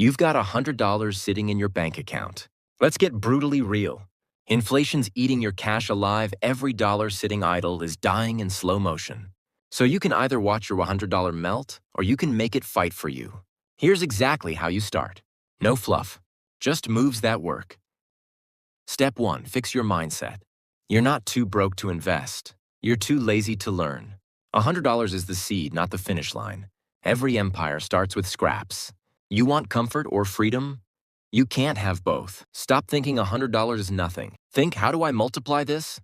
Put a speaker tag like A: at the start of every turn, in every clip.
A: You've got $100 sitting in your bank account. Let's get brutally real. Inflation's eating your cash alive. Every dollar sitting idle is dying in slow motion. So you can either watch your $100 melt or you can make it fight for you. Here's exactly how you start. No fluff, just moves that work. Step 1, fix your mindset. You're not too broke to invest. You're too lazy to learn. $100 is the seed, not the finish line. Every empire starts with scraps. You want comfort or freedom? You can't have both. Stop thinking $100 is nothing. Think, how do I multiply this?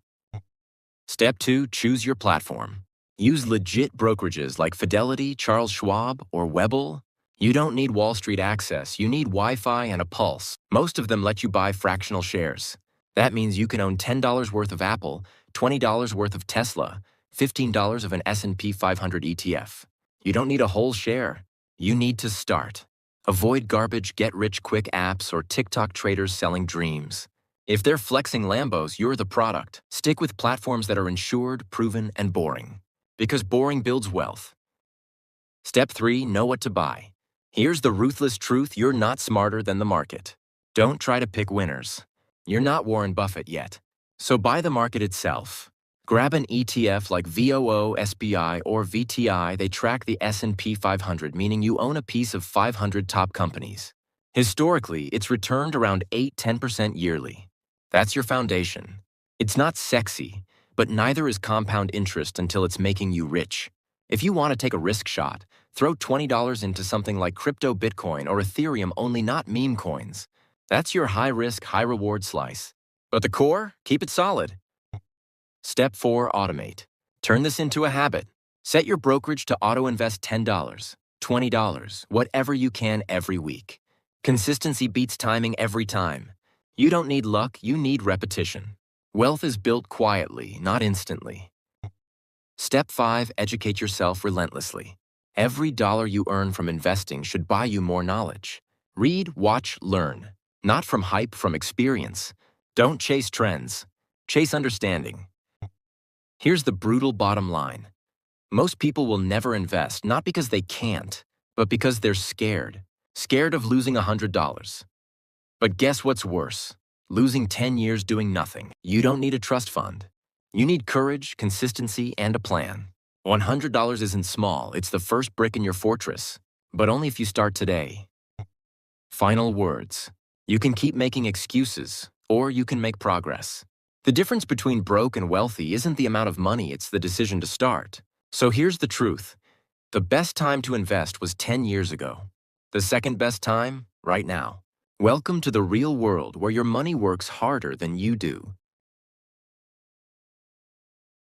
A: Step 2, choose your platform. Use legit brokerages like Fidelity, Charles Schwab, or Webull. You don't need Wall Street access. You need Wi-Fi and a pulse. Most of them let you buy fractional shares. That means you can own $10 worth of Apple, $20 worth of Tesla, $15 of an S&P 500 ETF. You don't need a whole share. You need to start. Avoid garbage get-rich-quick apps or TikTok traders selling dreams. If they're flexing Lambos, you're the product. Stick with platforms that are insured, proven, and boring. Because boring builds wealth. Step 3, know what to buy. Here's the ruthless truth: you're not smarter than the market. Don't try to pick winners. You're not Warren Buffett yet. So buy the market itself. Grab an ETF like VOO, SPI, or VTI. They track the S&P 500, meaning you own a piece of 500 top companies. Historically, it's returned around 8–10% yearly. That's your foundation. It's not sexy, but neither is compound interest until it's making you rich. If you want to take a risk shot, throw $20 into something like crypto Bitcoin or Ethereum, only not meme coins. That's your high-risk, high-reward slice. But the core? Keep it solid. Step 4, automate. Turn this into a habit. Set your brokerage to auto-invest $10, $20, whatever you can every week. Consistency beats timing every time. You don't need luck, you need repetition. Wealth is built quietly, not instantly. Step 5, educate yourself relentlessly. Every dollar you earn from investing should buy you more knowledge. Read, watch, learn. Not from hype, from experience. Don't chase trends. Chase understanding. Here's the brutal bottom line. Most people will never invest, not because they can't, but because they're scared. Scared of losing $100. But guess what's worse? Losing 10 years doing nothing. You don't need a trust fund. You need courage, consistency, and a plan. $100 isn't small, it's the first brick in your fortress. But only if you start today. Final words. You can keep making excuses, or you can make progress. The difference between broke and wealthy isn't the amount of money, it's the decision to start. So here's the truth. The best time to invest was 10 years ago. The second best time, right now. Welcome to the real world where your money works harder than you do.